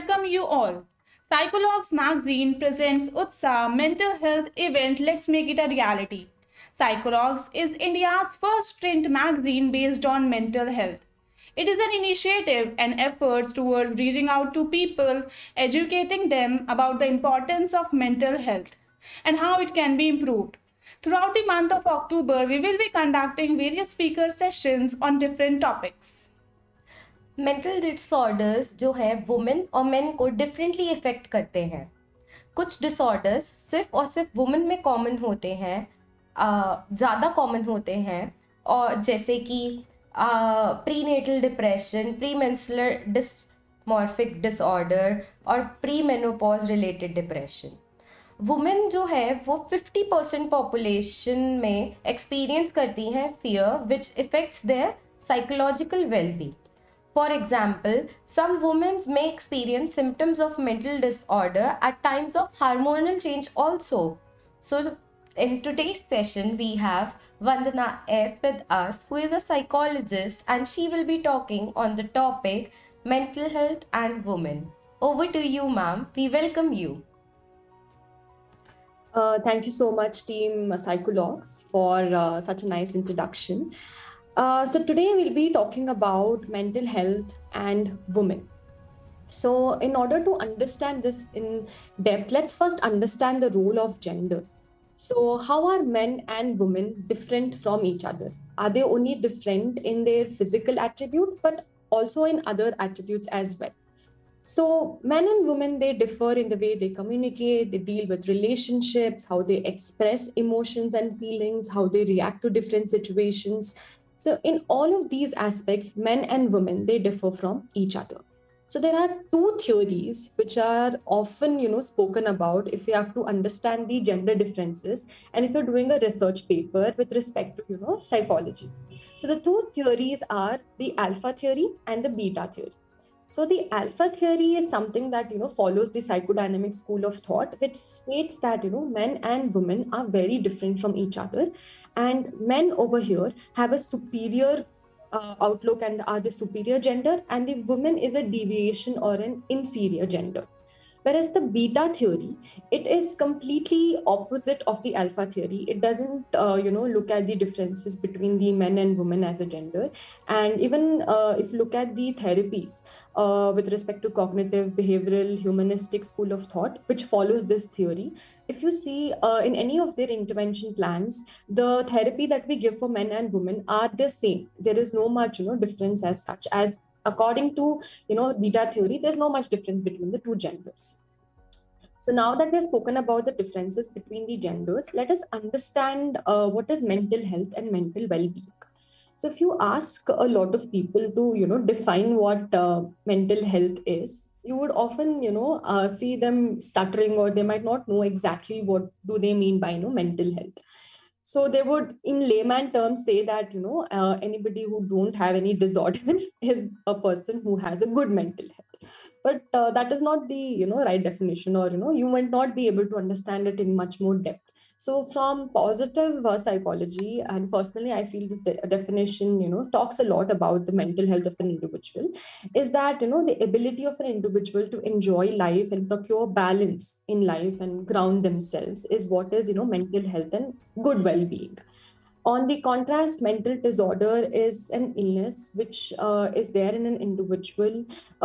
welcome you all. Psychologs magazine presents Utsaah mental health event. Let's make it a reality. Psychologs is India's first print magazine based on mental health. It is an initiative and efforts towards reaching out to people, educating them about the importance of mental health and how it can be improved. Throughout the month of October, we will be conducting various speaker sessions on different topics. Mental disorders जो है women और main को differently effect करते हैं। कुछ disorders सिर्फ और सिर्फ वुमेन में कॉमन होते हैं, ज़्यादा कॉमन होते हैं, और जैसे कि prenatal depression, premenstrual dysmorphic disorder और प्रीमेनोपॉज रिलेटेड डिप्रेशन। वुमेन जो है वो 50% पॉपुलेशन में एक्सपीरियंस करती हैं fear which effects their psychological wellbeing. For example, some women may experience symptoms of mental disorder at times of hormonal change also. So, in today's session, we have Vandana S with us, who is a psychologist, and she will be talking on the topic mental health and women. Over to you, ma'am. We welcome you. Thank you so much, team Psychologs, for such a nice introduction. So today we'll be talking about mental health and women. So in order to understand this in depth, let's first understand the role of gender. So how are men and women different from each other? Are they only different in their physical attribute, but also in other attributes as well? So men and women, they differ in the way they communicate, they deal with relationships, how they express emotions and feelings, how they react to different situations. So in all of these aspects, men and women, they differ from each other. So there are two theories which are often, spoken about if you have to understand the gender differences and if you're doing a research paper with respect to, psychology. So the two theories are the alpha theory and the beta theory. So the alpha theory is something that, follows the psychodynamic school of thought, which states that, men and women are very different from each other. And men over here have a superior outlook and are the superior gender, and the woman is a deviation or an inferior gender. Whereas the beta theory, it is completely opposite of the alpha theory. It doesn't, look at the differences between the men and women as a gender. And even if you look at the therapies with respect to cognitive, behavioral, humanistic school of thought, which follows this theory, if you see in any of their intervention plans, the therapy that we give for men and women are the same. There is no much, difference as such. As according to, beta theory, there's no much difference between the two genders. So now that we've spoken about the differences between the genders, let us understand what is mental health and mental well-being. So if you ask a lot of people to, define what mental health is, you would often, see them stuttering, or they might not know exactly what do they mean by, mental health. So they would, in layman terms, say that, anybody who don't have any disorder is a person who has a good mental health. But that is not the, right definition, or, you might not be able to understand it in much more depth. So from positive psychology, and personally, I feel this definition, talks a lot about the mental health of an individual, is that, the ability of an individual to enjoy life and procure balance in life and ground themselves is what is, mental health and good well-being. On the contrast, mental disorder is an illness which is there in an individual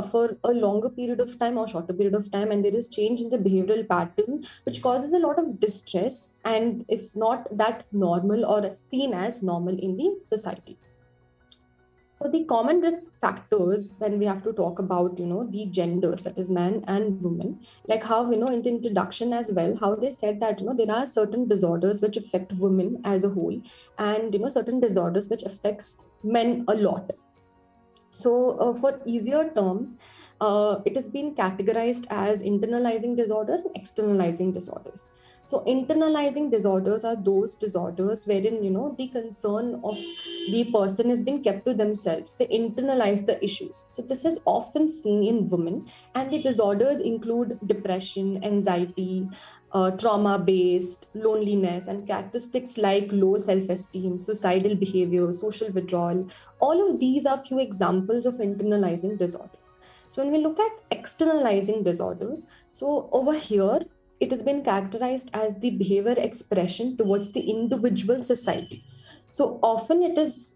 for a longer period of time or shorter period of time, and there is change in the behavioral pattern which causes a lot of distress and is not that normal or seen as normal in the society. So the common risk factors when we have to talk about, the genders, that is man and woman, like how, in the introduction as well, how they said that, there are certain disorders which affect women as a whole, and, certain disorders which affects men a lot. So for easier terms, it has been categorized as internalizing disorders and externalizing disorders. So internalizing disorders are those disorders wherein, the concern of the person is being kept to themselves. They internalize the issues. So this is often seen in women, and the disorders include depression, anxiety, trauma-based, loneliness, and characteristics like low self-esteem, suicidal behavior, social withdrawal. All of these are few examples of internalizing disorders. So when we look at externalizing disorders, so over here, it has been characterized as the behavior expression towards the individual society. So often it is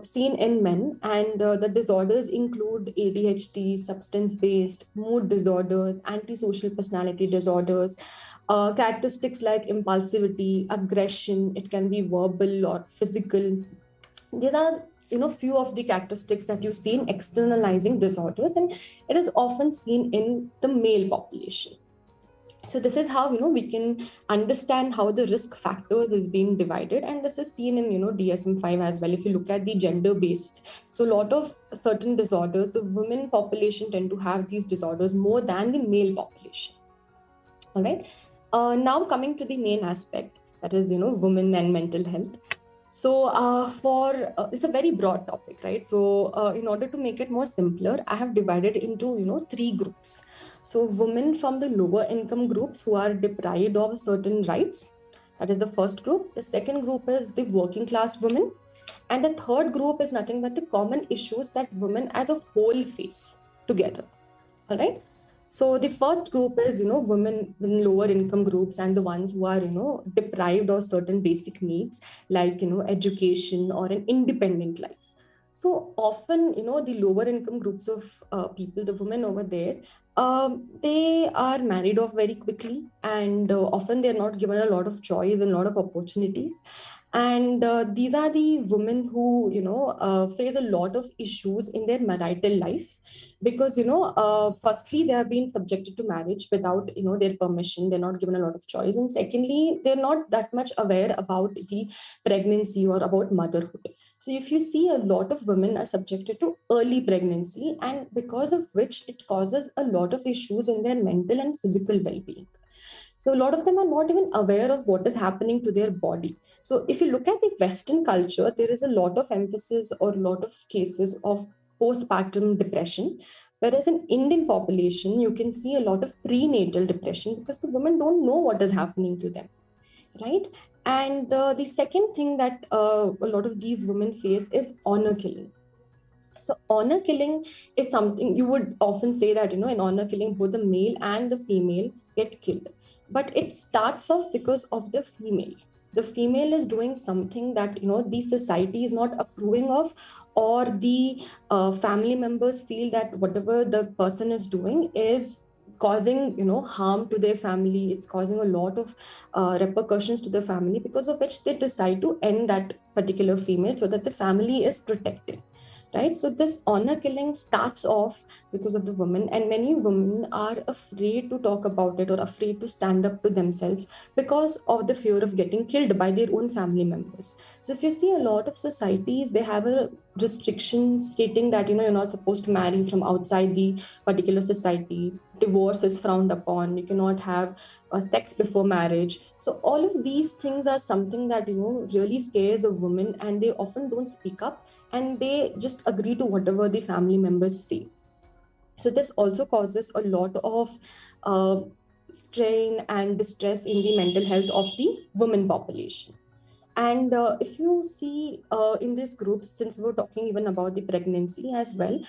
seen in men, and the disorders include ADHD, substance based, mood disorders, antisocial personality disorders, characteristics like impulsivity, aggression, it can be verbal or physical. These are few of the characteristics that you see in externalizing disorders, and it is often seen in the male population. So this is how we can understand how the risk factors is being divided, and this is seen in DSM-5 as well. If you look at the gender based, so a lot of certain disorders, the women population tend to have these disorders more than the male population. All right. Now coming to the main aspect, that is women and mental health. So for it's a very broad topic, right? So in order to make it more simpler, I have divided into three groups. So women from the lower income groups who are deprived of certain rights, that is the first group. The second group is the working class women, and the third group is nothing but the common issues that women as a whole face together. All right. So the first group is, women in lower income groups and the ones who are, deprived of certain basic needs like, education or an independent life. So often, the lower income groups of people, the women over there, they are married off very quickly, and often they're not given a lot of choice and a lot of opportunities. And these are the women who face a lot of issues in their marital life, because firstly they have been subjected to marriage without their permission. They're not given a lot of choice, and secondly they're not that much aware about the pregnancy or about motherhood. So if you see, a lot of women are subjected to early pregnancy, and because of which it causes a lot of issues in their mental and physical well-being. So a lot of them are not even aware of what is happening to their body. So if you look at the Western culture, there is a lot of emphasis or a lot of cases of postpartum depression. Whereas in Indian population, you can see a lot of prenatal depression because the women don't know what is happening to them, right? And the second thing that a lot of these women face is honor killing. So honor killing is something you would often say that, in honor killing, both the male and the female get killed. But it starts off because of the female. The female is doing something that, the society is not approving of, or the family members feel that whatever the person is doing is causing, harm to their family. It's causing a lot of repercussions to the family, because of which they decide to end that particular female so that the family is protected, right? So this honor killing starts off because of the women, and many women are afraid to talk about it or afraid to stand up to themselves because of the fear of getting killed by their own family members. So if you see, a lot of societies, they have a restriction stating that you're not supposed to marry from outside the particular society. Divorce is frowned upon. You cannot have sex before marriage. So all of these things are something that really scares a woman, and they often don't speak up, and they just agree to whatever the family members say. So this also causes a lot of strain and distress in the mental health of the women population. And if you see in these groups, since we were talking even about the pregnancy as well,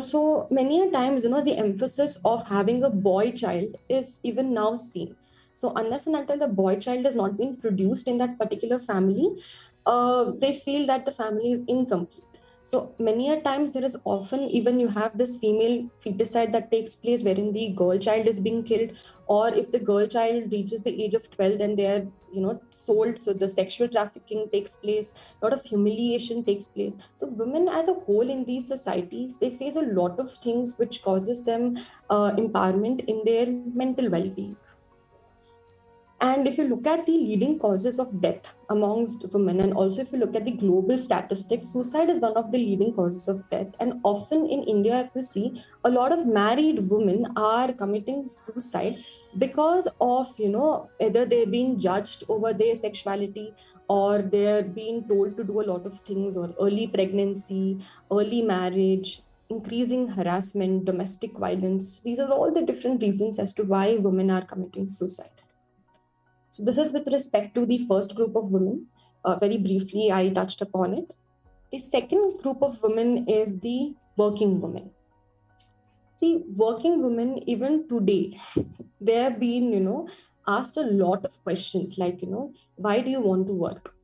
so many a times, the emphasis of having a boy child is even now seen. So unless and until the boy child has not been produced in that particular family, they feel that the family is incomplete. So many a times there is often, even you have this female feticide that takes place wherein the girl child is being killed, or if the girl child reaches the age of 12, then they are sold. So the sexual trafficking takes place, a lot of humiliation takes place. So women as a whole in these societies, they face a lot of things which causes them empowerment in their mental well-being. And if you look at the leading causes of death amongst women, and also if you look at the global statistics, suicide is one of the leading causes of death. And often in India, if you see, a lot of married women are committing suicide because of, either they're being judged over their sexuality, or they're being told to do a lot of things, or early pregnancy, early marriage, increasing harassment, domestic violence. These are all the different reasons as to why women are committing suicide. So this is with respect to the first group of women. Very briefly, I touched upon it. The second group of women is the working women. See, working women, even today, they have been, asked a lot of questions like, why do you want to work?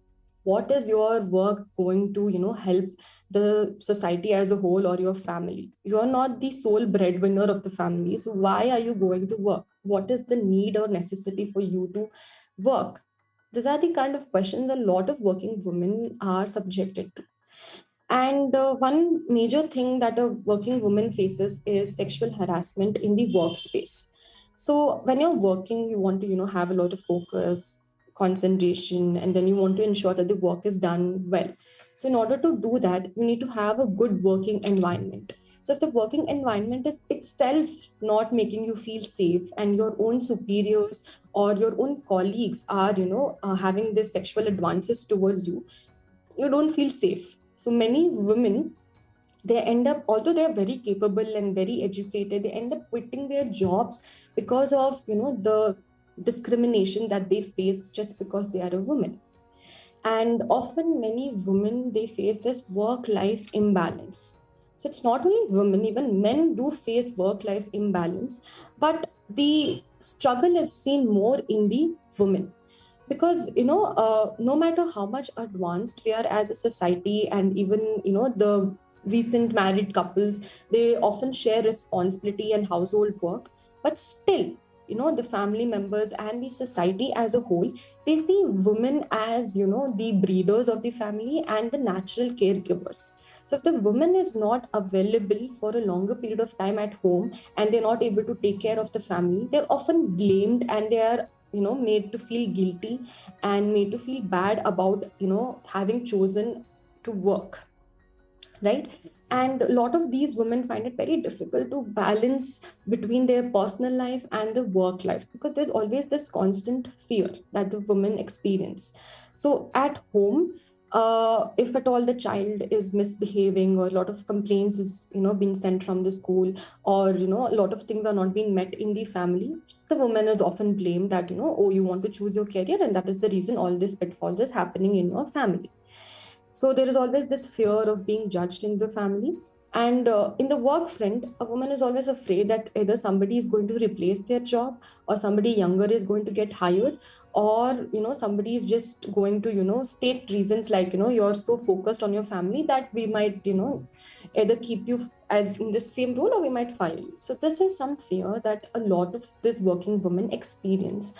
What is your work going to, help the society as a whole or your family? You are not the sole breadwinner of the family. So why are you going to work? What is the need or necessity for you to work? These are the kind of questions a lot of working women are subjected to. And one major thing that a working woman faces is sexual harassment in the workspace. So when you're working, you want to, have a lot of focus, concentration, and then you want to ensure that the work is done well. So in order to do that, you need to have a good working environment. So if the working environment is itself not making you feel safe, and your own superiors or your own colleagues are, having this sexual advances towards you, you don't feel safe. So many women, they end up, although they are very capable and very educated, they end up quitting their jobs because of, the discrimination that they face just because they are a woman. And often many women, they face this work life imbalance. So it's not only women, even men do face work life imbalance, but the struggle is seen more in the women. Because no matter how much advanced we are as a society, and even the recent married couples, they often share responsibility and household work, but still, the family members and the society as a whole, they see women as the breeders of the family and the natural caregivers. So if the woman is not available for a longer period of time at home, and they're not able to take care of the family, they're often blamed, and they are made to feel guilty and made to feel bad about having chosen to work, right? And a lot of these women find it very difficult to balance between their personal life and the work life, because there's always this constant fear that the women experience. So at home, if at all the child is misbehaving, or a lot of complaints is being sent from the school, or a lot of things are not being met in the family, the woman is often blamed that oh, you want to choose your career, and that is the reason all this pitfalls is happening in your family. So there is always this fear of being judged in the family. And in the work front, a woman is always afraid that either somebody is going to replace their job, or somebody younger is going to get hired, or somebody is just going to state reasons like you're so focused on your family that we might either keep you as in the same role, or we might fire you. So this is some fear that a lot of this working women experience,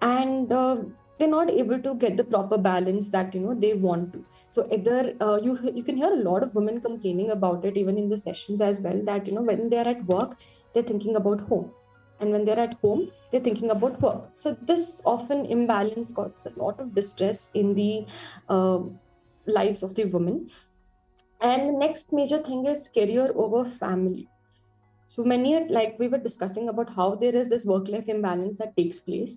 and they're not able to get the proper balance that they want to. So either you can hear a lot of women complaining about it even in the sessions as well, that when they're at work, they're thinking about home, and when they're at home, they're thinking about work. So this often imbalance causes a lot of distress in the uh, lives of the women. And the next major thing is career over family. So many, like we were discussing about how there is this work-life imbalance that takes place,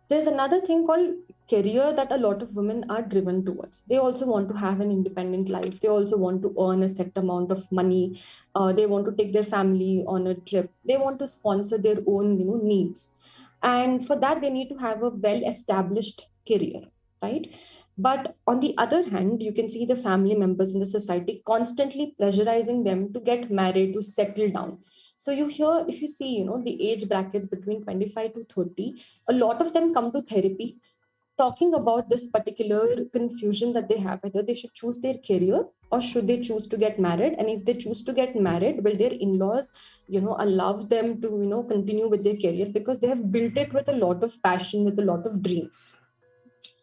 there's another thing called career that a lot of women are driven towards. They also want to have an independent life. They also want to earn a set amount of money. They want to take their family on a trip. They want to sponsor their own, needs. And for that, they need to have a well-established career, right? But on the other hand, you can see the family members in the society constantly pressurizing them to get married, to settle down. So you hear, if you see, the age brackets between 25 to 30, a lot of them come to therapy talking about this particular confusion that they have, whether they should choose their career or should they choose to get married. And if they choose to get married, will their in-laws allow them to continue with their career, because they have built it with a lot of passion, with a lot of dreams,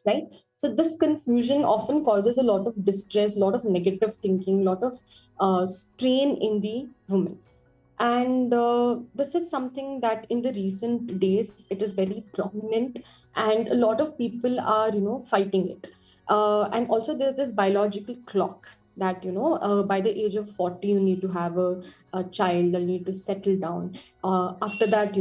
right? So this confusion often causes a lot of distress, a lot of negative thinking, a lot of strain in the woman. And this is something that in the recent days it is very prominent, and a lot of people are fighting it. And also there's this biological clock that by the age of 40 you need to have a child, you need to settle down. After that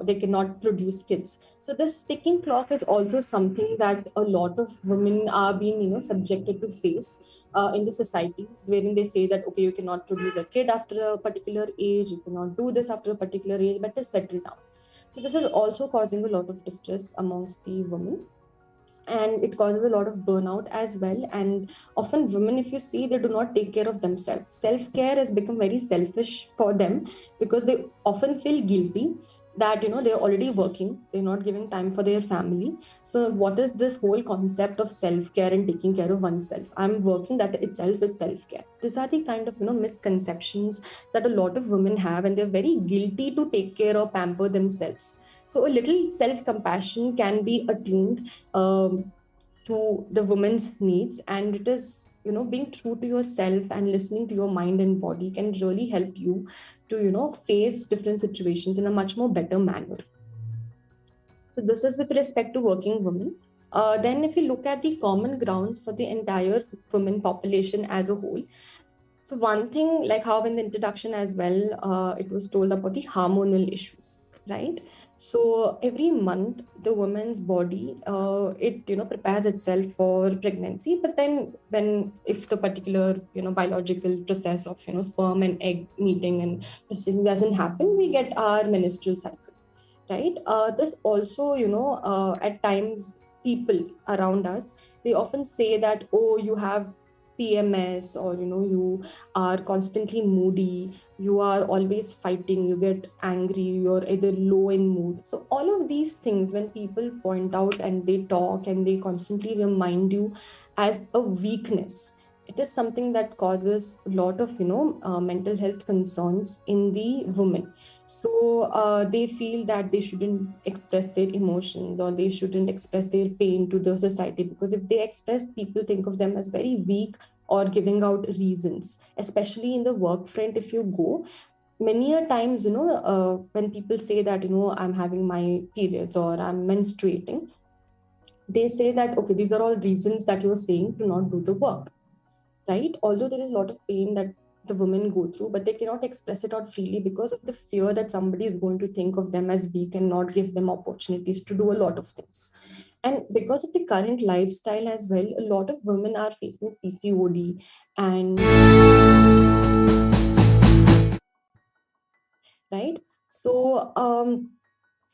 they cannot produce kids. So this ticking clock is also something that a lot of women are being subjected to face in the society, wherein they say that okay, you cannot produce a kid after a particular age, you cannot do this after a particular age, better settle down. So this is also causing a lot of distress amongst the women, and it causes a lot of burnout as well. And often women, if you see, they do not take care of themselves. Self-care has become very selfish for them, because they often feel guilty that they're already working, they're not giving time for their family. So what is this whole concept of self-care and taking care of oneself? I'm working, that itself is self-care. These are the kind of misconceptions that a lot of women have, and they're very guilty to take care or pamper themselves. So a little self-compassion can be attuned to the woman's needs, and it is being true to yourself and listening to your mind and body can really help you to face different situations in a much more better manner. So this is with respect to working women. Then if you look at the common grounds for the entire women population as a whole, so one thing, like how in the introduction as well, it was told about the hormonal issues, right? So every month, the woman's body, it prepares itself for pregnancy. But then, if the particular biological process of sperm and egg meeting and processing doesn't happen, we get our menstrual cycle, right? This also, at times, people around us, they often say that, oh, you have PMS, or you are constantly moody, you are always fighting, you get angry, you're either low in mood. So all of these things, when people point out and they talk and they constantly remind you as a weakness, it is something that causes a lot of mental health concerns in the women. So they feel that they shouldn't express their emotions, or they shouldn't express their pain to the society, because if they express, people think of them as very weak or giving out reasons. Especially in the work front, if you go, many a times when people say that I'm having my periods or I'm menstruating, they say that, okay, these are all reasons that you're saying to not do the work, right? Although there is a lot of pain that the women go through, but they cannot express it out freely because of the fear that somebody is going to think of them as weak and not give them opportunities to do a lot of things. And because of the current lifestyle as well, a lot of women are facing PCOD, and right. So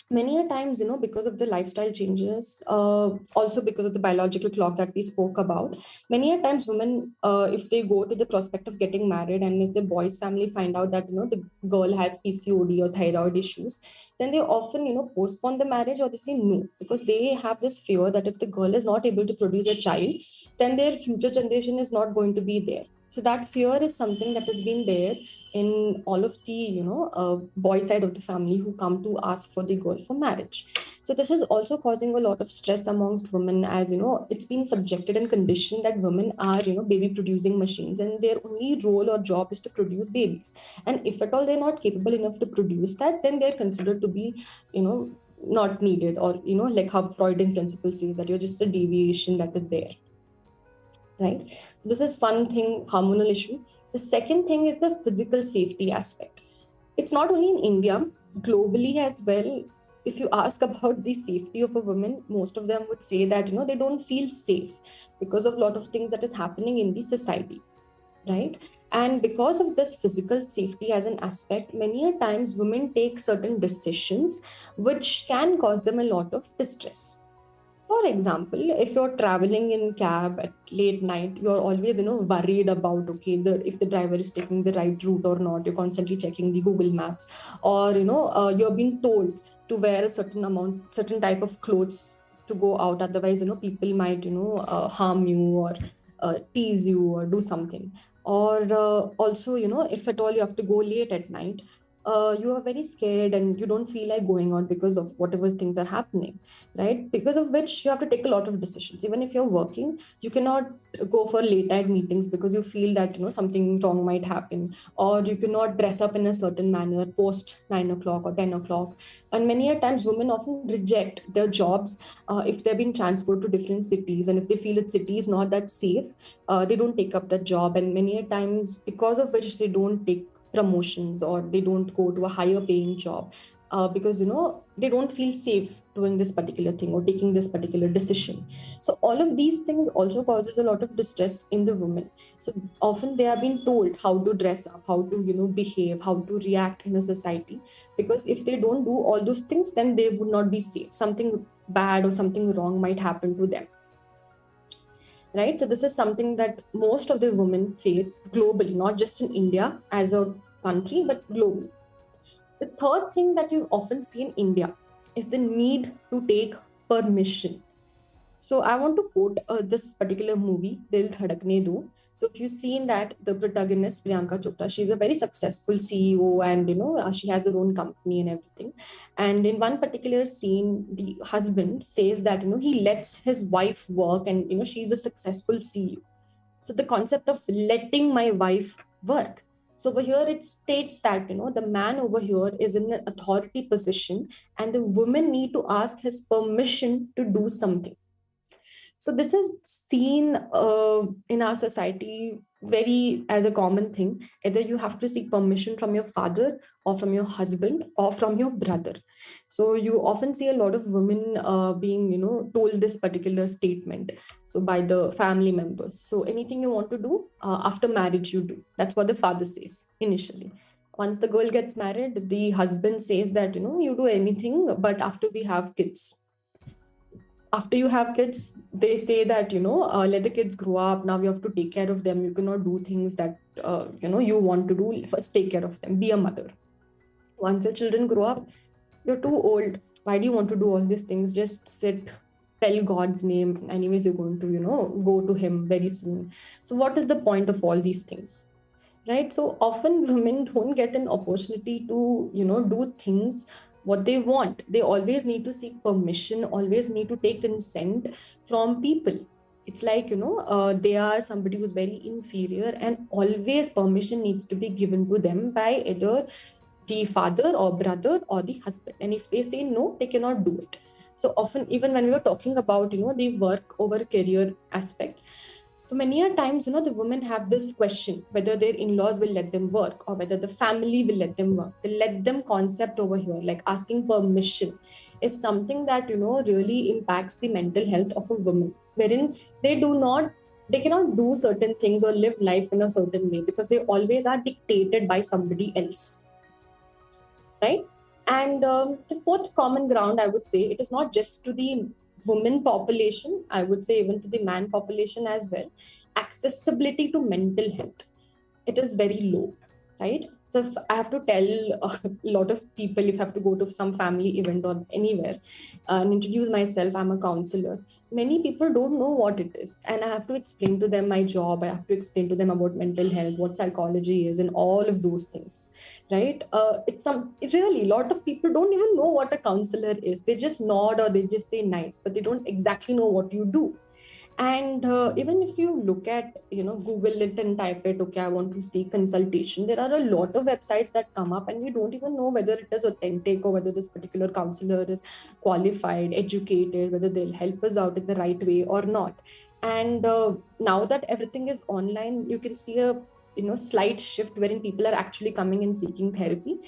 many a times, because of the lifestyle changes, also because of the biological clock that we spoke about, many a times women, if they go to the prospect of getting married, and if the boy's family find out that the girl has PCOD or thyroid issues, then they often postpone the marriage, or they say no, because they have this fear that if the girl is not able to produce a child, then their future generation is not going to be there. So that fear is something that has been there in all of the boy side of the family who come to ask for the girl for marriage. So this is also causing a lot of stress amongst women, as it's been subjected and conditioned that women are baby producing machines, and their only role or job is to produce babies. And if at all they're not capable enough to produce that, then they're considered to be not needed, or like how Freudian principles say that you're just a deviation that is there, right? So this is one thing, hormonal issue. The second thing is the physical safety aspect. It's not only in India, globally as well. If you ask about the safety of a woman, most of them would say that they don't feel safe because of a lot of things that is happening in the society, right? And because of this physical safety as an aspect, many a times women take certain decisions which can cause them a lot of distress. For example, if you're traveling in cab at late night, you're always, worried about, okay, if the driver is taking the right route or not. You're constantly checking the Google Maps, or, you're being told to wear a certain type of clothes to go out. Otherwise, people might, harm you, or tease you, or do something. Or also, if at all you have to go late at night, you are very scared and you don't feel like going out because of whatever things are happening, right? Because of which you have to take a lot of decisions. Even if you're working, you cannot go for late night meetings because you feel that something wrong might happen, or you cannot dress up in a certain manner post 9 o'clock or 10 o'clock. And many a times women often reject their jobs if they're being transferred to different cities, and if they feel that city is not that safe, they don't take up that job. And many a times, because of which they don't take promotions, or they don't go to a higher paying job. because they don't feel safe doing this particular thing or taking this particular decision. So all of these things also causes a lot of distress in the women. So often they are being told how to dress up, how to behave, how to react in a society, because if they don't do all those things, then they would not be safe. Something bad or something wrong might happen to them, right? So this is something that most of the women face globally, not just in India as a country, but globally. The third thing that you often see in India is the need to take permission. So I want to quote this particular movie, Dil Dhadakne Do. So if you've seen that, the protagonist, Priyanka Chopra, she's a very successful CEO, and she has her own company and everything. And in one particular scene, the husband says that he lets his wife work, and she's a successful CEO. So the concept of letting my wife work. So over here it states that the man over here is in an authority position, and the women need to ask his permission to do something. So this is seen in our society very as a common thing. Either you have to seek permission from your father, or from your husband, or from your brother. So you often see a lot of women being told this particular statement, so by the family members. So anything you want to do after marriage, you do. That's what the father says initially. Once the girl gets married, the husband says that you do anything, but after we have kids. After you have kids, they say that let the kids grow up. Now you have to take care of them. You cannot do things that you want to do. First take care of them, be a mother. Once your children grow up, you're too old. Why do you want to do all these things? Just sit, tell God's name. Anyways, you're going to go to him very soon. So what is the point of all these things, right? So often women don't get an opportunity to do things what they want. They always need to seek permission, always need to take consent from people. It's like they are somebody who's very inferior, and always permission needs to be given to them by either the father or brother or the husband. And if they say no, they cannot do it. So often, even when we were talking about the work over career aspect, so many a times, the women have this question whether their in-laws will let them work, or whether the family will let them work. The let them concept over here, like asking permission, is something that really impacts the mental health of a woman, wherein they cannot do certain things or live life in a certain way, because they always are dictated by somebody else, right? And the fourth common ground, I would say, it is not just to the women population, I would say even to the man population as well. Accessibility to mental health, it is very low, right? So if I have to tell a lot of people, if I have to go to some family event or anywhere and introduce myself, I'm a counselor. Many people don't know what it is. And I have to explain to them my job. I have to explain to them about mental health, what psychology is, and all of those things, right? It's really, a lot of people don't even know what a counselor is. They just nod or they just say nice, but they don't exactly know what you do. And even if you look at Google it and type it, okay, I want to seek consultation, there are a lot of websites that come up, and we don't even know whether it is authentic, or whether this particular counselor is qualified, educated, whether they'll help us out in the right way or not. And now that everything is online, you can see a slight shift wherein people are actually coming and seeking therapy.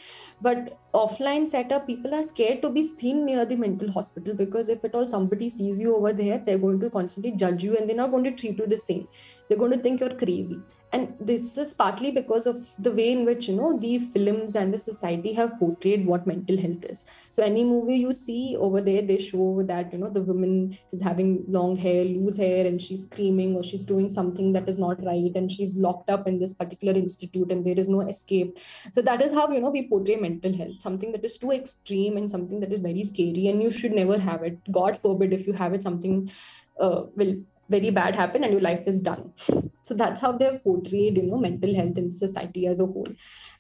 But offline setup, people are scared to be seen near the mental hospital, because if at all somebody sees you over there, they're going to constantly judge you, and they're not going to treat you the same. They're going to think you're crazy. And this is partly because of the way in which the films and the society have portrayed what mental health is. So any movie you see over there, they show that the woman is having long hair, loose hair, and she's screaming, or she's doing something that is not right, and she's locked up in this particular institute and there is no escape. So that is how we portray mental health, something that is too extreme and something that is very scary, and you should never have it. God forbid, if you have it, something will very bad happen and your life is done. So that's how they've portrayed mental health in society as a whole.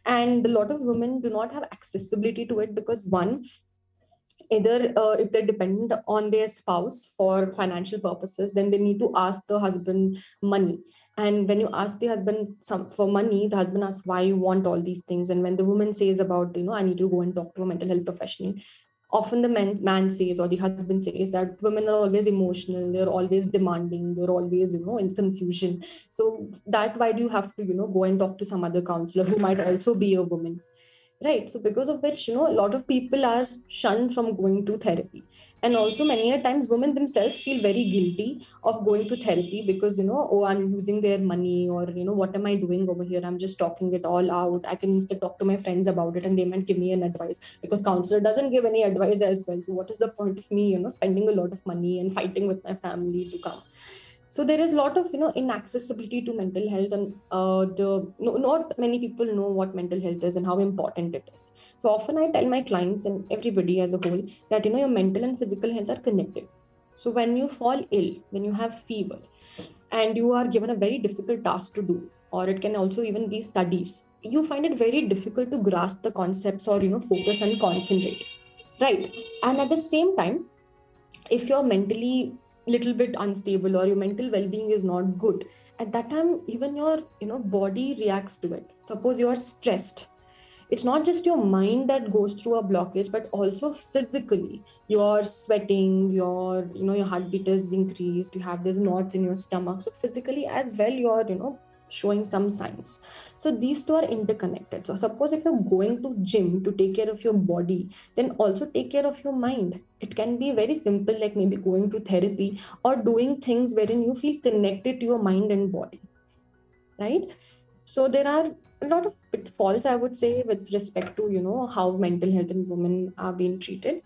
And a lot of women do not have accessibility to it, because one, either if they're dependent on their spouse for financial purposes, then they need to ask the husband money. And when you ask the husband for money, the husband asks why you want all these things. And when the woman says about I need to go and talk to a mental health professional, often the man says, or the husband says, that women are always emotional, they're always demanding, they're always in confusion. So that, why do you have to go and talk to some other counselor who might also be a woman? right? So because of which, a lot of people are shunned from going to therapy. And also many a times women themselves feel very guilty of going to therapy because, oh, I'm using their money, or, what am I doing over here? I'm just talking it all out. I can instead talk to my friends about it and they might give me an advice, because counselor doesn't give any advice as well. So what is the point of me, spending a lot of money and fighting with my family to come? So there is a lot of inaccessibility to mental health, and not many people know what mental health is and how important it is. So often I tell my clients and everybody as a whole that your mental and physical health are connected. So when you fall ill, when you have fever, and you are given a very difficult task to do, or it can also even be studies, you find it very difficult to grasp the concepts, or focus and concentrate, right? And at the same time, if you're mentally little bit unstable, or your mental well-being is not good, at that time even your body reacts to it. Suppose you are stressed, it's not just your mind that goes through a blockage, but also physically you're sweating, your heartbeat is increased, you have these knots in your stomach. So physically as well you're showing some signs. So these two are interconnected. So suppose if you're going to gym to take care of your body, then also take care of your mind. It can be very simple, like maybe going to therapy or doing things wherein you feel connected to your mind and body, right? So there are a lot of pitfalls, I would say, with respect to how mental health in women are being treated.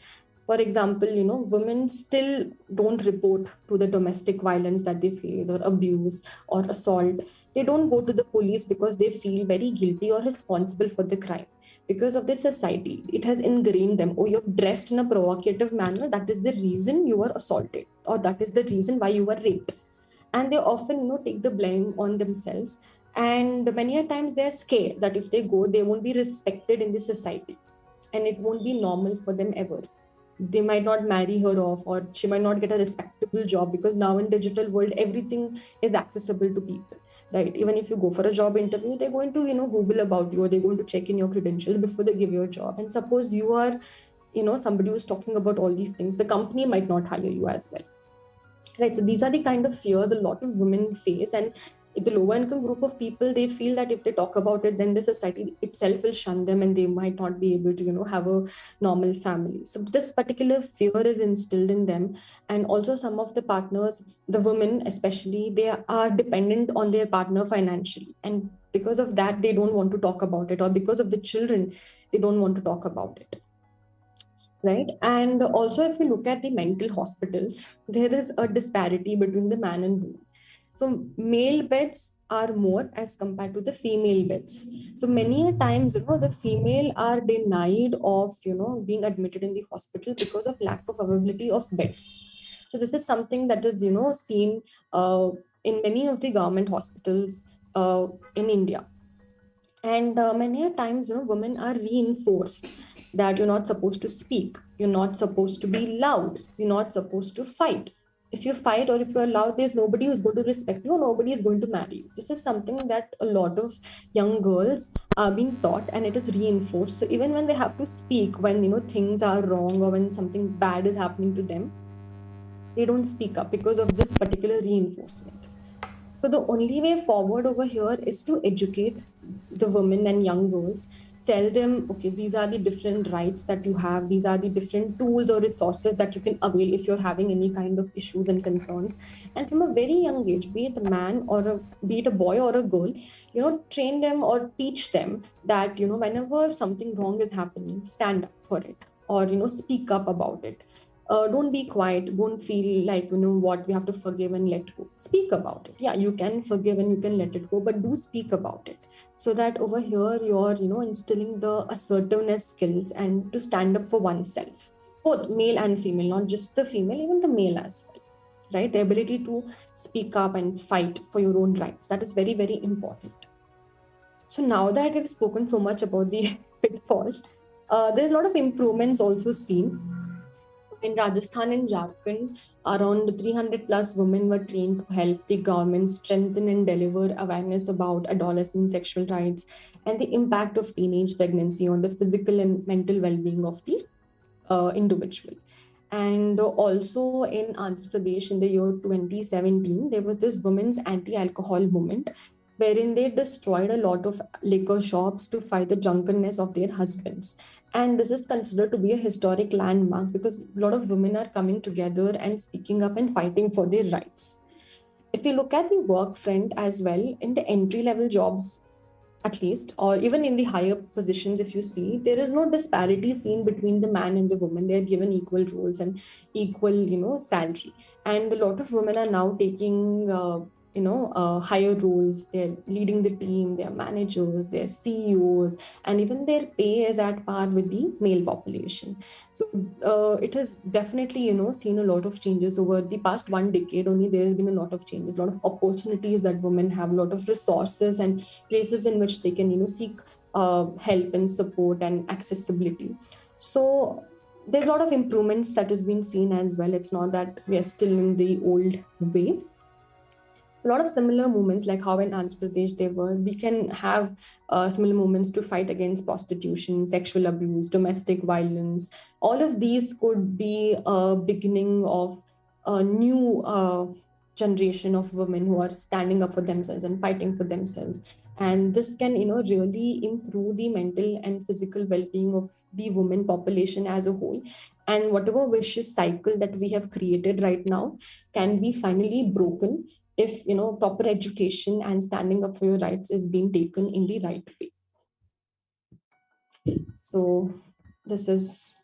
For example, women still don't report to the domestic violence that they face, or abuse, or assault. They don't go to the police because they feel very guilty or responsible for the crime. Because of the society, it has ingrained them. Oh, you're dressed in a provocative manner, that is the reason you were assaulted, or that is the reason why you were raped. And they often take the blame on themselves, and many a times they're scared that if they go, they won't be respected in the society, and it won't be normal for them ever. They might not marry her off, or she might not get a respectable job, because now in digital world everything is accessible to people, right? Even if you go for a job interview, they're going to Google about you, or they're going to check in your credentials before they give you a job. And suppose you are somebody who's talking about all these things, the company might not hire you as well, right? So these are the kind of fears a lot of women face. And the lower income group of people, they feel that if they talk about it, then the society itself will shun them, and they might not be able to have a normal family. So this particular fear is instilled in them. And also some of the partners, the women especially, they are dependent on their partner financially, and because of that they don't want to talk about it, or because of the children they don't want to talk about it, right? And also, if you look at the mental hospitals, there is a disparity between the man and woman. So male beds are more as compared to the female beds. So many a times, the female are denied of, being admitted in the hospital because of lack of availability of beds. So this is something that is, seen in many of the government hospitals in India. And many a times, women are reinforced that you're not supposed to speak, you're not supposed to be loud, you're not supposed to fight. If you fight, or if you're loud, there's nobody who's going to respect you, nobody is going to marry you. This is something that a lot of young girls are being taught, and it is reinforced. So even when they have to speak, when things are wrong, or when something bad is happening to them, they don't speak up because of this particular reinforcement. So the only way forward over here is to educate the women and young girls, tell them, okay, these are the different rights that you have, these are the different tools or resources that you can avail if you're having any kind of issues and concerns. And from a very young age, be it a man or be it a boy or a girl, train them or teach them that, whenever something wrong is happening, stand up for it, or, speak up about it. Don't be quiet, don't feel like what we have to forgive and let go. Speak about it. Yeah, you can forgive and you can let it go, but do speak about it, so that over here you're instilling the assertiveness skills and to stand up for oneself, both male and female, not just the female, even the male as well, right? The ability to speak up and fight for your own rights, that is very, very important. So now that we've spoken so much about the pitfalls, there's a lot of improvements also seen. In Rajasthan and Jharkhand, around 300 plus women were trained to help the government strengthen and deliver awareness about adolescent sexual rights and the impact of teenage pregnancy on the physical and mental well-being of the individual. And also in Andhra Pradesh in the year 2017, there was this women's anti-alcohol movement, wherein they destroyed a lot of liquor shops to fight the drunkenness of their husbands. And this is considered to be a historic landmark because a lot of women are coming together and speaking up and fighting for their rights. If you look at the work front as well, in the entry level jobs, at least, or even in the higher positions, if you see, there is no disparity seen between the man and the woman. They are given equal roles and equal, salary. And a lot of women are now taking, higher roles. They're leading the team, they're managers, they're CEOs, and even their pay is at par with the male population. So it has definitely, seen a lot of changes over the past 1 decade. Only there has been a lot of changes, a lot of opportunities that women have, a lot of resources and places in which they can seek help and support and accessibility. So there's a lot of improvements that has been seen as well. It's not that we are still in the old way. So a lot of similar movements, like how in Andhra Pradesh they were, we can have similar movements to fight against prostitution, sexual abuse, domestic violence. All of these could be a beginning of a new generation of women who are standing up for themselves and fighting for themselves. And this can, really improve the mental and physical well-being of the women population as a whole. And whatever vicious cycle that we have created right now can be finally broken if proper education and standing up for your rights is being taken in the right way. So this is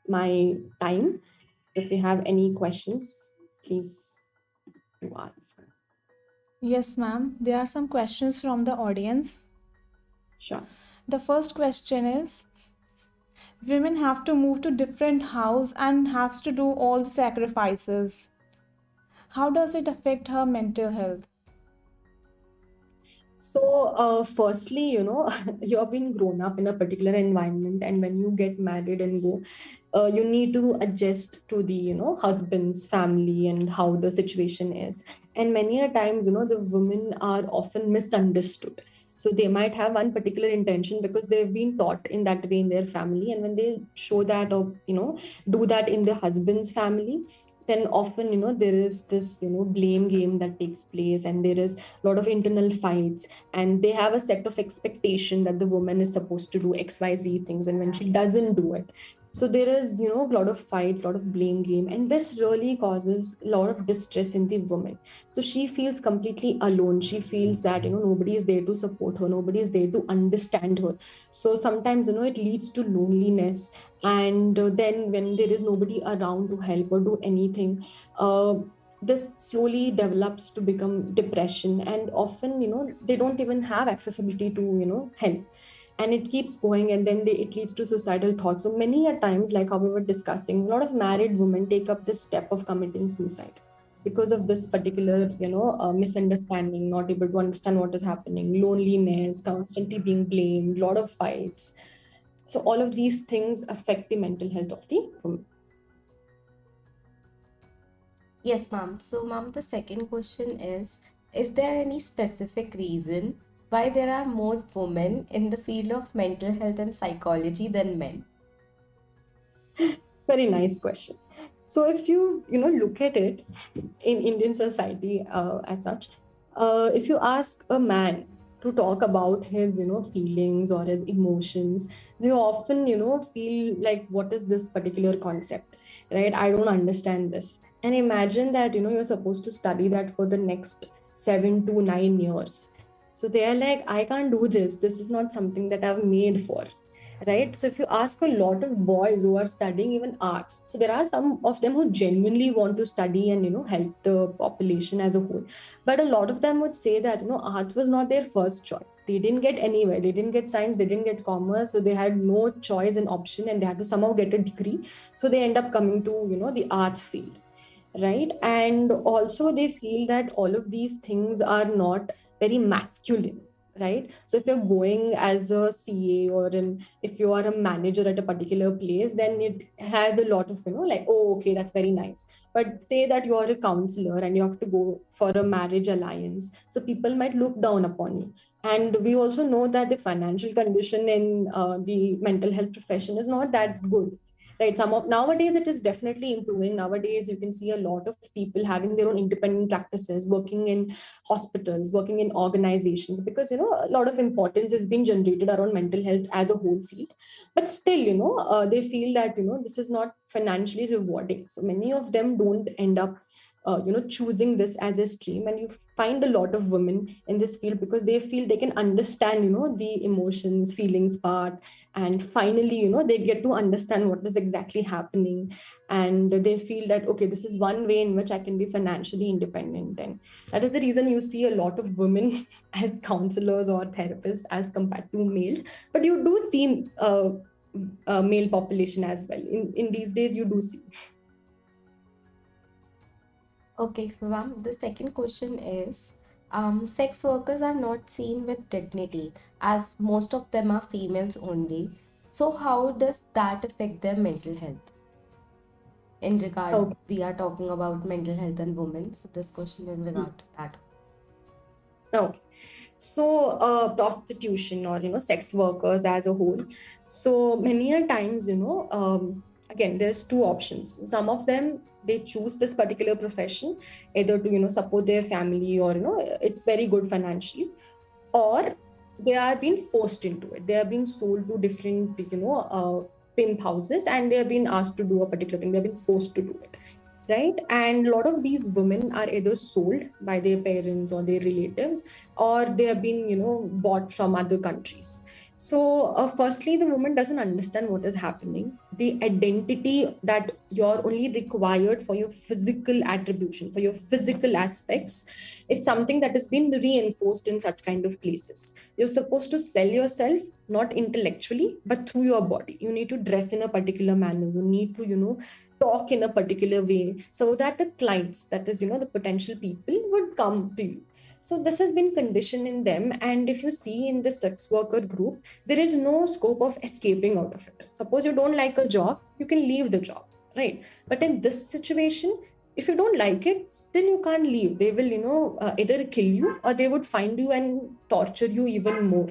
my time. If you have any questions, please do ask. Yes, ma'am. There are some questions from the audience. Sure. The first question is, women have to move to different house and has to do all the sacrifices. How does it affect her mental health? So, firstly, you have been grown up in a particular environment, and when you get married and go, you need to adjust to the, husband's family and how the situation is. And many a times, the women are often misunderstood. So they might have one particular intention because they've been taught in that way in their family, and when they show that or do that in their husband's family, then often there is this blame game that takes place, and there is a lot of internal fights, and they have a set of expectation that the woman is supposed to do xyz things, and when she doesn't do it, so there is a lot of fights, a lot of blame game, and this really causes a lot of distress in the woman. So she feels completely alone. She feels that nobody is there to support her, nobody is there to understand her. So sometimes it leads to loneliness, and then when there is nobody around to help or do anything, this slowly develops to become depression, and often they don't even have accessibility to help, and it keeps going, and then it leads to suicidal thoughts. So many a times, like how we were discussing, a lot of married women take up this step of committing suicide because of this particular misunderstanding, not able to understand what is happening, loneliness, constantly being blamed, a lot of fights. So all of these things affect the mental health of the woman. Yes, ma'am. So, ma'am, the second question is there any specific reason why there are more women in the field of mental health and psychology than men? Very nice question. So if you look at it in Indian society as such, if you ask a man to talk about his feelings or his emotions, they often feel like, what is this particular concept, right? I don't understand this. And imagine that you're supposed to study that for the next 7 to 9 years. So they are like, I can't do this. This is not something that I've made for. Right. So if you ask a lot of boys who are studying even arts, so there are some of them who genuinely want to study and help the population as a whole. But a lot of them would say that arts was not their first choice. They didn't get anywhere. They didn't get science. They didn't get commerce. So they had no choice and option, and they had to somehow get a degree. So they end up coming to the arts field. Right. And also they feel that all of these things are not very masculine. Right. So if you're going as a CA, or if you are a manager at a particular place, then it has a lot of like, oh, okay, that's very nice. But say that you are a counselor and you have to go for a marriage alliance, so people might look down upon you. And we also know that the financial condition in the mental health profession is not that good. right? Nowadays it is definitely improving. Nowadays you can see a lot of people having their own independent practices, working in hospitals, working in organizations, because a lot of importance is being generated around mental health as a whole field. But still, they feel that this is not financially rewarding, so many of them don't end up choosing this as a stream. And you find a lot of women in this field because they feel they can understand the emotions, feelings part, and finally they get to understand what is exactly happening, and they feel that, okay, this is one way in which I can be financially independent. And that is the reason you see a lot of women as counselors or therapists as compared to males. But you do see male population as well in these days, you do see. Okay, Shivam, the second question is, sex workers are not seen with dignity as most of them are females only. So how does that affect their mental health? In regard, Okay. we are talking about mental health and women, so this question is in regard to that. Okay. So prostitution, or sex workers as a whole. So many a times, again, there's two options. Some of them, they choose this particular profession either to support their family, or it's very good financially, or they are being forced into it. They are being sold to different pimp houses, and they are being asked to do a particular thing. They're being forced to do it, right? And a lot of these women are either sold by their parents or their relatives, or they have been bought from other countries. So firstly, the woman doesn't understand what is happening. The identity that you're only required for your physical attribution, for your physical aspects, is something that has been reinforced in such kind of places. You're supposed to sell yourself, not intellectually, but through your body. You need to dress in a particular manner. You need to talk in a particular way, so that the clients, that is the potential people, would come to you. So this has been conditioned in them. And if you see in the sex worker group, there is no scope of escaping out of it. Suppose you don't like a job, you can leave the job, right? But in this situation, if you don't like it, still you can't leave. They will either kill you, or they would find you and torture you even more,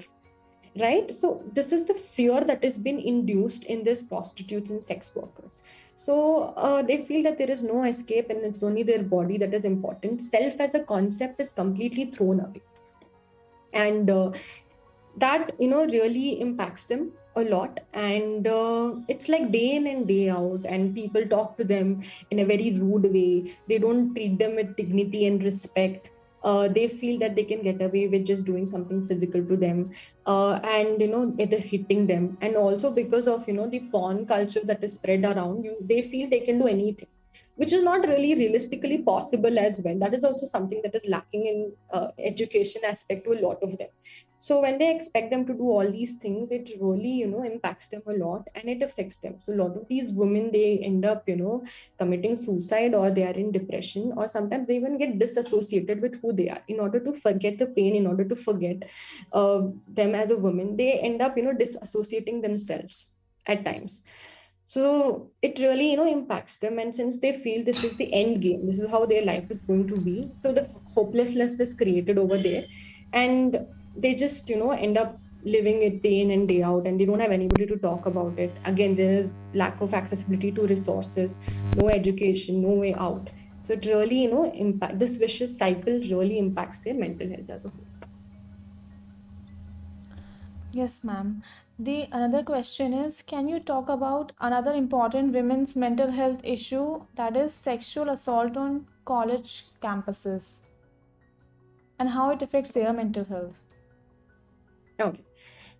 right? So this is the fear that has been induced in these prostitutes and sex workers. So they feel that there is no escape, and it's only their body that is important. Self as a concept is completely thrown away, and that really impacts them a lot. And it's like day in and day out, and people talk to them in a very rude way. They don't treat them with dignity and respect. They feel that they can get away with just doing something physical to them, and either hitting them. And also because of the porn culture that is spread around you, they feel they can do anything, which is not really realistically possible as well. That is also something that is lacking in education aspect to a lot of them. So when they expect them to do all these things, it really impacts them a lot, and it affects them. So a lot of these women, they end up committing suicide, or they are in depression, or sometimes they even get disassociated with who they are. In order to forget the pain, in order to forget them as a woman, they end up disassociating themselves at times. So it really impacts them. And since they feel this is the end game, this is how their life is going to be, so the hopelessness is created over there, and they just end up living it day in and day out, and they don't have anybody to talk about it. Again, there is lack of accessibility to resources, no education, no way out. So it really impact, this vicious cycle really impacts their mental health as a whole. Yes, ma'am. The another question is, can you talk about another important women's mental health issue, that is sexual assault on college campuses, and how it affects their mental health? Okay.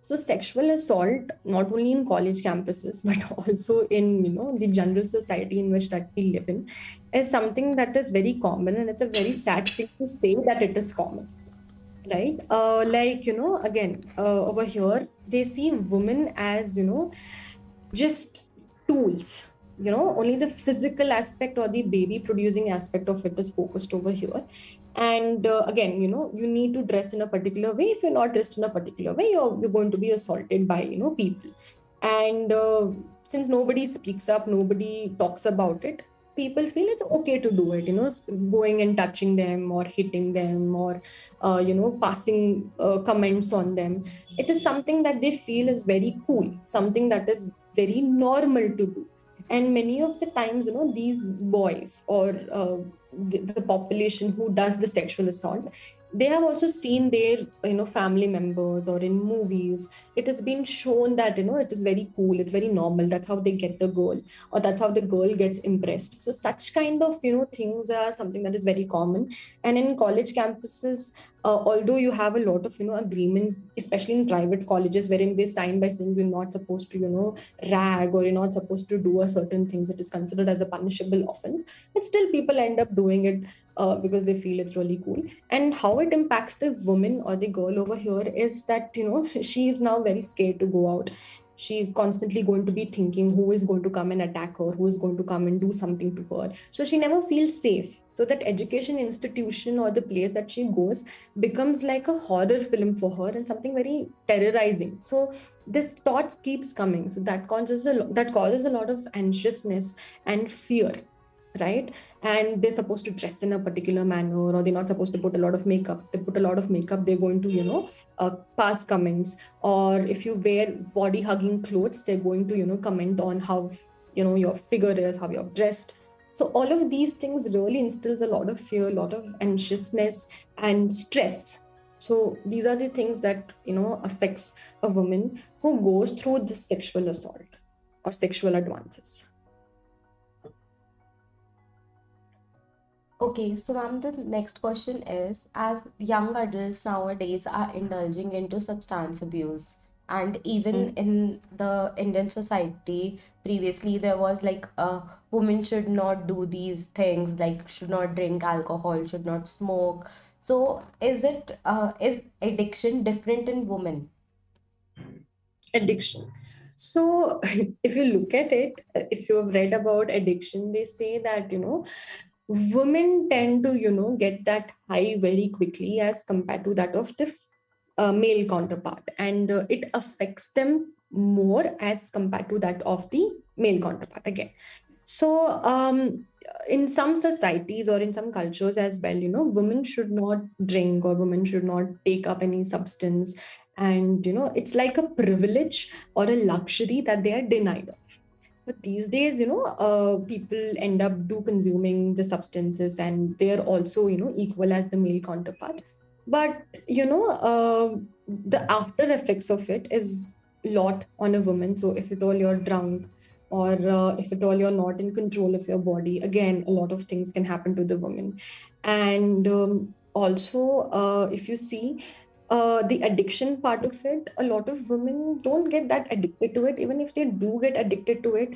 So sexual assault, not only in college campuses, but also in the general society in which that we live in, is something that is very common, and it's a very sad thing to say that it is common, right? Like again, over here they see women as just tools. Only the physical aspect or the baby producing aspect of it is focused over here. And again, you need to dress in a particular way. If you're not dressed in a particular way, you're going to be assaulted by people. And since nobody speaks up, nobody talks about it, people feel it's okay to do it, going and touching them, or hitting them, or passing comments on them. It is something that they feel is very cool, something that is very normal to do. And many of the times, these boys or the population who does the sexual assault, they have also seen their family members, or in movies it has been shown that it is very cool, it's very normal, that's how they get the girl, or that's how the girl gets impressed. So such kind of things are something that is very common. And in college campuses, although you have a lot of agreements, especially in private colleges, wherein they sign by saying you're not supposed to rag, or you're not supposed to do a certain things, it is considered as a punishable offense, but still people end up doing it because they feel it's really cool. And how it impacts the woman or the girl over here is that she is now very scared to go out. She's constantly going to be thinking who is going to come and attack her, who is going to come and do something to her. So she never feels safe. So that education institution or the place that she goes becomes like a horror film for her, and something very terrorizing. So this thoughts keeps coming. So that causes a lot of anxiousness and fear, right? And they're supposed to dress in a particular manner, or they're not supposed to put a lot of makeup. If they put a lot of makeup, they're going to pass comments. Or if you wear body hugging clothes, they're going to comment on how your figure is, how you're dressed. So all of these things really instills a lot of fear, a lot of anxiousness and stress. So these are the things that affects a woman who goes through this sexual assault or sexual advances. Okay, so ma'am, the next question is, as young adults nowadays are indulging into substance abuse, and even in the Indian society, previously there was like a woman should not do these things, like should not drink alcohol, should not smoke. So is addiction different in women? Addiction. So if you look at it, if you have read about addiction, they say that women tend to get that high very quickly as compared to that of the male counterpart, and it affects them more as compared to that of the male counterpart again. So in some societies or in some cultures as well, women should not drink, or women should not take up any substance. And it's like a privilege or a luxury that they are denied of. But these days, people end up do consuming the substances, and they are also equal as the male counterpart. But the after effects of it is lot on a woman. So if at all you're drunk, or if at all you're not in control of your body, again a lot of things can happen to the woman. And also if you see the addiction part of it, a lot of women don't get that addicted to it. Even if they do get addicted to it,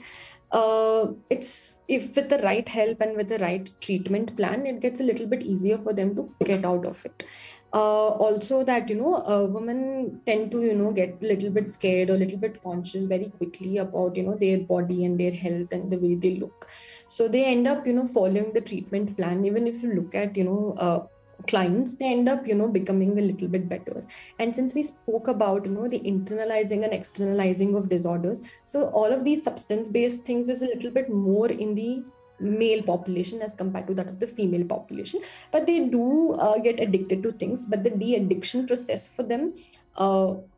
it's if with the right help and with the right treatment plan, it gets a little bit easier for them to get out of it. Also that women tend to get a little bit scared or a little bit conscious very quickly about their body and their health and the way they look. So they end up following the treatment plan. Even if you look at clients, they end up becoming a little bit better. And since we spoke about the internalizing and externalizing of disorders, so all of these substance based things is a little bit more in the male population as compared to that of the female population. But they do get addicted to things, but the de-addiction process for them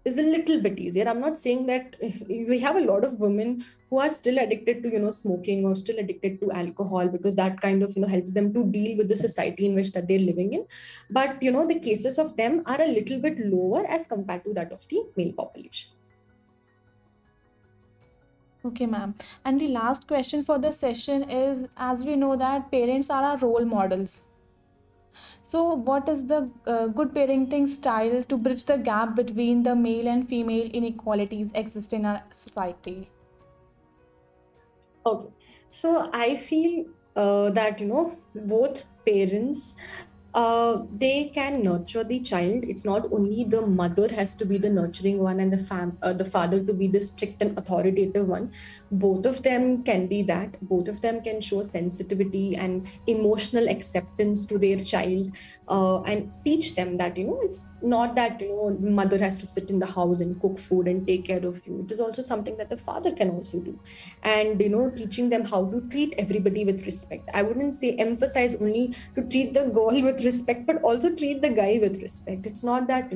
is a little bit easier. I'm not saying that we have a lot of women who are still addicted to smoking, or still addicted to alcohol, because that kind of helps them to deal with the society in which that they're living in. But the cases of them are a little bit lower as compared to that of the male population. Okay, ma'am. And the last question for the session is, as we know that parents are our role models. So what is the good parenting style to bridge the gap between the male and female inequalities exist in our society? Okay, so I feel that both parents, they can nurture the child. It's not only the mother has to be the nurturing one, and the father to be the strict and authoritative one. Both of them can be that. Both of them can show sensitivity and emotional acceptance to their child, and teach them that it's not that mother has to sit in the house and cook food and take care of you. It is also something that the father can also do. And teaching them how to treat everybody with respect. I wouldn't say emphasize only to treat the girl with respect, but also treat the guy with respect. It's not that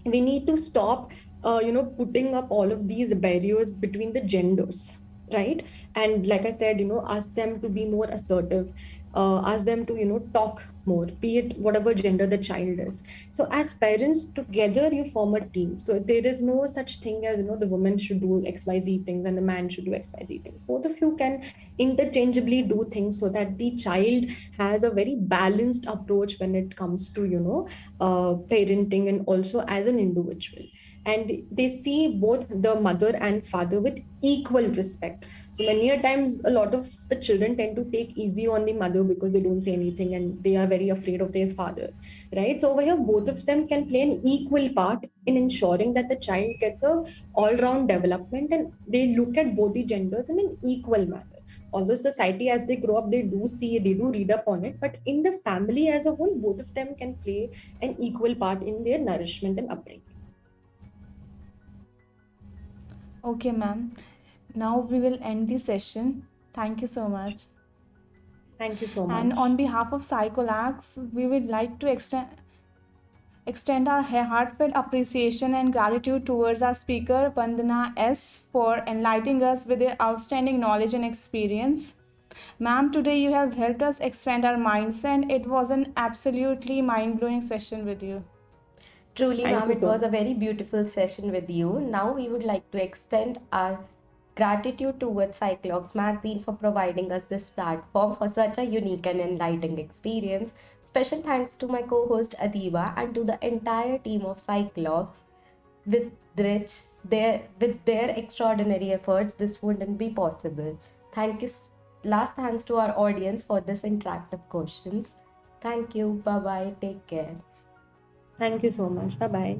we need to stop putting up all of these barriers between the genders. right? And like I said, ask them to be more assertive, ask them to talk more, be it whatever gender the child is. So as parents together you form a team. So there is no such thing as the woman should do xyz things and the man should do xyz things. Both of you can interchangeably do things so that the child has a very balanced approach when it comes to parenting, and also as an individual. And they see both the mother and father with equal respect. So many a times a lot of the children tend to take easy on the mother because they don't say anything and they are very afraid of their father, right? So over here both of them can play an equal part in ensuring that the child gets a all round development, and they look at both the genders in an equal manner. Although society as they grow up, they do see, they do read up on it, but in the family as a whole, both of them can play an equal part in their nourishment and upbringing. Okay, ma'am. Now we will end the session. Thank you so much. Thank you so And much. on behalf of Psychologs, we would like to extend our heartfelt appreciation and gratitude towards our speaker, Vandana S, for enlightening us with their outstanding knowledge and experience. Ma'am, today you have helped us expand our minds, and it was an absolutely mind-blowing session with you. Truly, Thank ma'am, you it so was a much. very beautiful session with you. Now, we would like to extend our gratitude towards Psychologs magazine for providing us this platform for such a unique and enlightening experience. Special thanks to my co-host Adiba and to the entire team of Psychologs, with with their extraordinary efforts, this wouldn't be possible. Thank you. Last thanks to our audience for this interactive questions. Thank you. Bye bye. Take care. Thank you so much. Bye bye.